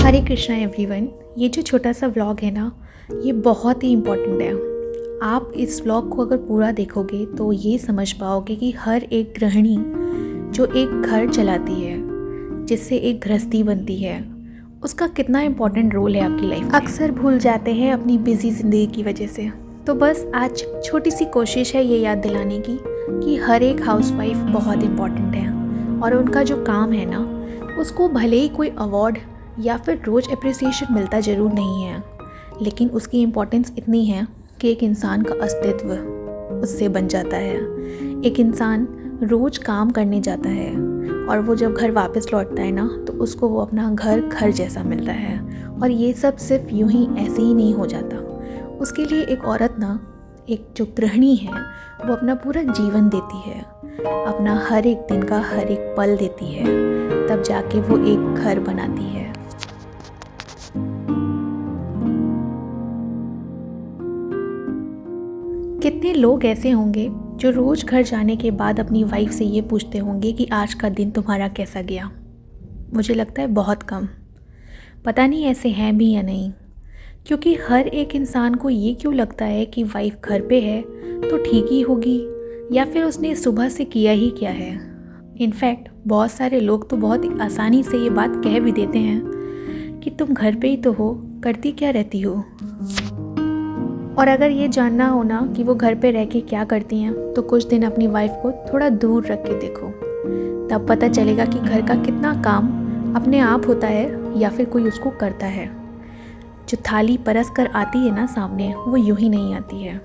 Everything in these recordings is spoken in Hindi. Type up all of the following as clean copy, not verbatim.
हरे कृष्णा एवरीवन। ये जो छोटा सा व्लॉग है ना, ये बहुत ही इम्पॉर्टेंट है। आप इस व्लॉग को अगर पूरा देखोगे तो ये समझ पाओगे कि हर एक गृहिणी जो एक घर चलाती है, जिससे एक गृहस्थी बनती है, उसका कितना इम्पॉर्टेंट रोल है आपकी लाइफ में। अक्सर भूल जाते हैं अपनी बिजी ज़िंदगी की वजह से। तो बस आज छोटी सी कोशिश है ये याद दिलाने की कि हर एक हाउसवाइफ बहुत इम्पॉर्टेंट है और उनका जो काम है ना, उसको भले ही कोई अवार्ड या फिर रोज़ अप्रिसिएशन मिलता ज़रूर नहीं है, लेकिन उसकी इम्पोर्टेंस इतनी है कि एक इंसान का अस्तित्व उससे बन जाता है। एक इंसान रोज़ काम करने जाता है और वो जब घर वापस लौटता है ना, तो उसको वो अपना घर जैसा मिलता है। और ये सब सिर्फ यूं ही ऐसे ही नहीं हो जाता। उसके लिए एक औरत ना, एक जो गृहिणी है, वो अपना पूरा जीवन देती है, अपना हर एक दिन का हर एक पल देती है, तब जाके वो एक घर बनाती है। कितने लोग ऐसे होंगे जो रोज़ घर जाने के बाद अपनी वाइफ से ये पूछते होंगे कि आज का दिन तुम्हारा कैसा गया। मुझे लगता है बहुत कम। पता नहीं ऐसे हैं भी या नहीं, क्योंकि हर एक इंसान को ये क्यों लगता है कि वाइफ घर पे है तो ठीक ही होगी, या फिर उसने सुबह से किया ही क्या है। इनफैक्ट बहुत सारे लोग तो बहुत आसानी से ये बात कह भी देते हैं कि तुम घर पे ही तो हो, करती क्या रहती हो। और अगर ये जानना हो ना कि वो घर पे रह के क्या करती हैं, तो कुछ दिन अपनी वाइफ को थोड़ा दूर रख के देखो, तब पता चलेगा कि घर का कितना काम अपने आप होता है या फिर कोई उसको करता है। जो थाली परस कर आती है ना सामने, वो यूं ही नहीं आती है।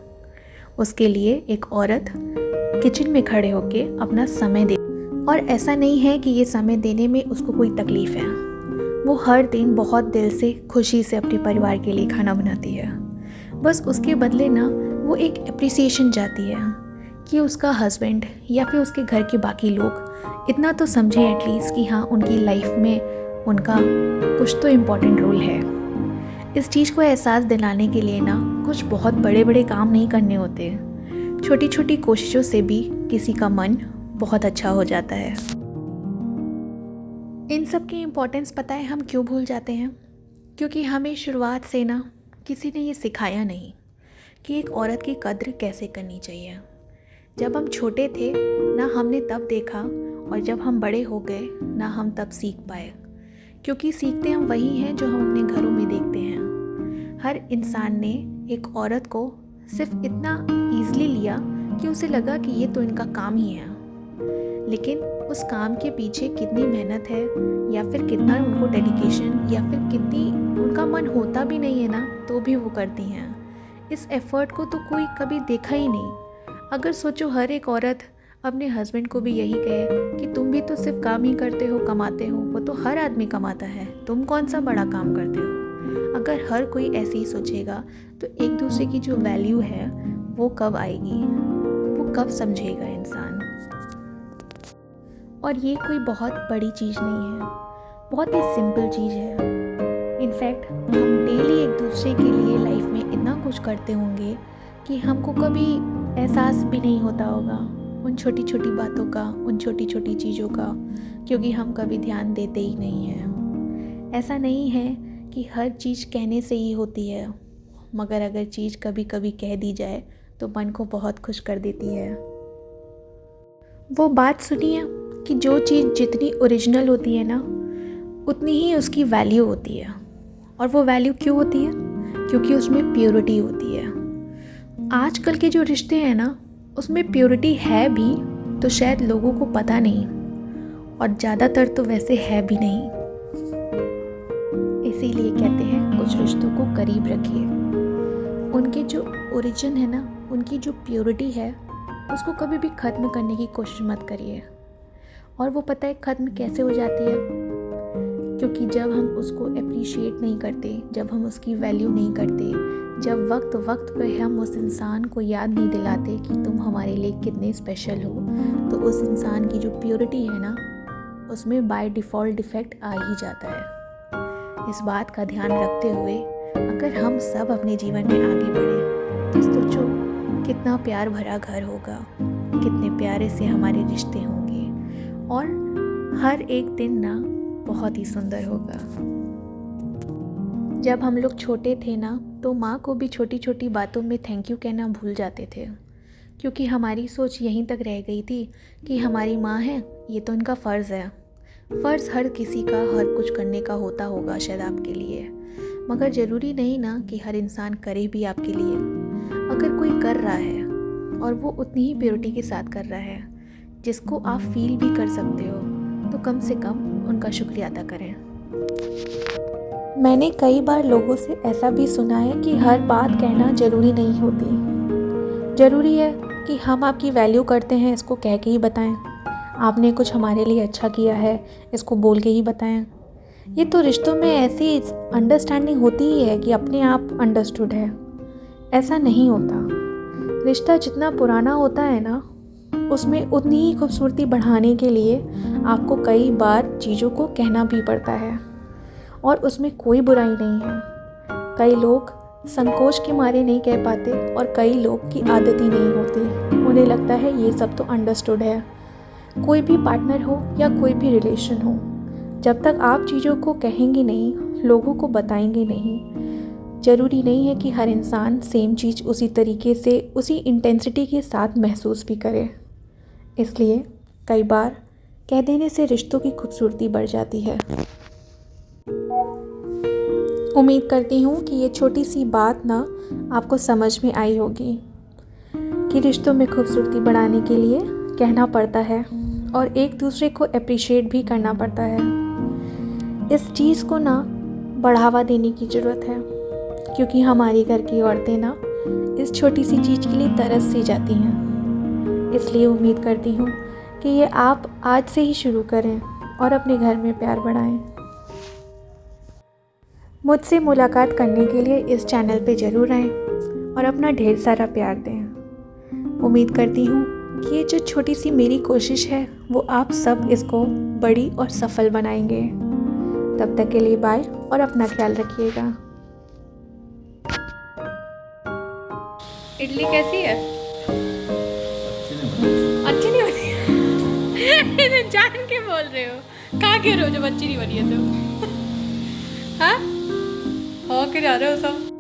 उसके लिए एक औरत किचन में खड़े होके अपना समय दे, और ऐसा नहीं है कि ये समय देने में उसको कोई तकलीफ़ है। वो हर दिन बहुत दिल से खुशी से अपने परिवार के लिए खाना बनाती है। बस उसके बदले ना वो एक अप्रिसिएशन चाहती है कि उसका हस्बैंड या फिर उसके घर के बाकी लोग इतना तो समझें एटलीस्ट कि हाँ, उनकी लाइफ में उनका कुछ तो इम्पॉर्टेंट रोल है। इस चीज़ को एहसास दिलाने के लिए ना कुछ बहुत बड़े बड़े काम नहीं करने होते। छोटी छोटी कोशिशों से भी किसी का मन बहुत अच्छा हो जाता है। इन सब की इम्पोर्टेंस पता है हम क्यों भूल जाते हैं? क्योंकि हमें शुरुआत से ना किसी ने ये सिखाया नहीं कि एक औरत की कद्र कैसे करनी चाहिए। जब हम छोटे थे ना हमने तब देखा, और जब हम बड़े हो गए ना हम तब सीख पाए, क्योंकि सीखते हम वही हैं जो हम अपने घरों में देखते हैं। हर इंसान ने एक औरत को सिर्फ इतना ईज़िली लिया कि उसे लगा कि ये तो इनका काम ही है, लेकिन उस काम के पीछे कितनी मेहनत है, या फिर कितना उनको डेडिकेशन, या फिर कितनी उनका मन होता भी नहीं है ना, तो भी वो करती हैं। इस एफ़र्ट को तो कोई कभी देखा ही नहीं। अगर सोचो हर एक औरत अपने हस्बैंड को भी यही कहे कि तुम भी तो सिर्फ काम ही करते हो, कमाते हो, वो तो हर आदमी कमाता है, तुम कौन सा बड़ा काम करते हो। अगर हर कोई ऐसे ही सोचेगा तो एक दूसरे की जो वैल्यू है वो कब आएगी, वो कब समझेगा इंसान। और ये कोई बहुत बड़ी चीज़ नहीं है, बहुत ही सिंपल चीज़ है। इनफैक्ट हम डेली एक दूसरे के लिए लाइफ में इतना कुछ करते होंगे कि हमको कभी एहसास भी नहीं होता होगा उन छोटी छोटी बातों का, उन छोटी छोटी चीज़ों का, क्योंकि हम कभी ध्यान देते ही नहीं हैं। ऐसा नहीं है कि हर चीज़ कहने से ही होती है, मगर अगर चीज़ कभी कभी कह दी जाए तो मन को बहुत खुश कर देती है। वो बात सुनिए कि जो चीज़ जितनी ओरिजिनल होती है ना, उतनी ही उसकी वैल्यू होती है। और वो वैल्यू क्यों होती है? क्योंकि उसमें प्योरिटी होती है। आजकल के जो रिश्ते हैं ना, उसमें प्योरिटी है भी तो शायद लोगों को पता नहीं, और ज़्यादातर तो वैसे है भी नहीं। इसीलिए कहते हैं कुछ रिश्तों को करीब रखिए। उनके जो ओरिजिन है ना, उनकी जो प्योरिटी है, उसको कभी भी ख़त्म करने की कोशिश मत करिए। और वो पता है ख़त्म कैसे हो जाती है? क्योंकि जब हम उसको अप्रिशिएट नहीं करते, जब हम उसकी वैल्यू नहीं करते, जब वक्त वक्त पे हम उस इंसान को याद नहीं दिलाते कि तुम हमारे लिए कितने स्पेशल हो, तो उस इंसान की जो प्योरिटी है ना, उसमें बाय डिफ़ॉल्ट डिफेक्ट आ ही जाता है। इस बात का ध्यान रखते हुए अगर हम सब अपने जीवन में आगे बढ़े, तो सोचो कितना प्यार भरा घर होगा, कितने प्यारे से हमारे रिश्ते होंगे, और हर एक दिन ना बहुत ही सुंदर होगा। जब हम लोग छोटे थे ना, तो माँ को भी छोटी छोटी बातों में थैंक यू कहना भूल जाते थे, क्योंकि हमारी सोच यहीं तक रह गई थी कि हमारी माँ है, ये तो इनका फ़र्ज़ है। फ़र्ज़ हर किसी का हर कुछ करने का होता होगा शायद आपके लिए, मगर ज़रूरी नहीं ना कि हर इंसान करे भी आपके लिए। अगर कोई कर रहा है और वो उतनी ही प्योरिटी के साथ कर रहा है जिसको आप फील भी कर सकते हो, तो कम से कम उनका शुक्रिया अदा करें। मैंने कई बार लोगों से ऐसा भी सुना है कि हर बात कहना ज़रूरी नहीं होती। ज़रूरी है कि हम आपकी वैल्यू करते हैं इसको कह के ही बताएं। आपने कुछ हमारे लिए अच्छा किया है इसको बोल के ही बताएं। ये तो रिश्तों में ऐसी अंडरस्टैंडिंग होती ही है कि अपने आप अंडरस्टूड है। ऐसा नहीं होता। रिश्ता जितना पुराना होता है ना, उसमें उतनी ही खूबसूरती बढ़ाने के लिए आपको कई बार चीज़ों को कहना भी पड़ता है, और उसमें कोई बुराई नहीं है। कई लोग संकोच के मारे नहीं कह पाते और कई लोग की आदत ही नहीं होती, उन्हें लगता है ये सब तो अंडरस्टूड है। कोई भी पार्टनर हो या कोई भी रिलेशन हो, जब तक आप चीज़ों को कहेंगे नहीं, लोगों को बताएंगे नहीं, ज़रूरी नहीं है कि हर इंसान सेम चीज़ उसी तरीके से उसी इंटेंसिटी के साथ महसूस भी करे। इसलिए कई बार कह देने से रिश्तों की खूबसूरती बढ़ जाती है। उम्मीद करती हूँ कि ये छोटी सी बात ना आपको समझ में आई होगी कि रिश्तों में खूबसूरती बढ़ाने के लिए कहना पड़ता है और एक दूसरे को अप्रिशिएट भी करना पड़ता है। इस चीज़ को ना बढ़ावा देने की ज़रूरत है, क्योंकि हमारी घर की औरतें ना इस छोटी सी चीज़ के लिए तरस सी जाती हैं। इसलिए उम्मीद करती हूँ कि ये आप आज से ही शुरू करें और अपने घर में प्यार बढ़ाएं। मुझसे मुलाकात करने के लिए इस चैनल पे ज़रूर आएं और अपना ढेर सारा प्यार दें। उम्मीद करती हूँ कि ये जो छोटी सी मेरी कोशिश है वो आप सब इसको बड़ी और सफल बनाएंगे। तब तक के लिए बाय और अपना ख्याल रखिएगा। इडली कैसी है? अच्छी नहीं बनी? जान के बोल रहे हो? कहाँ कह रहे हो जब अच्छी नहीं बनी है तो? हाँ? हो के जा रहे हो सब?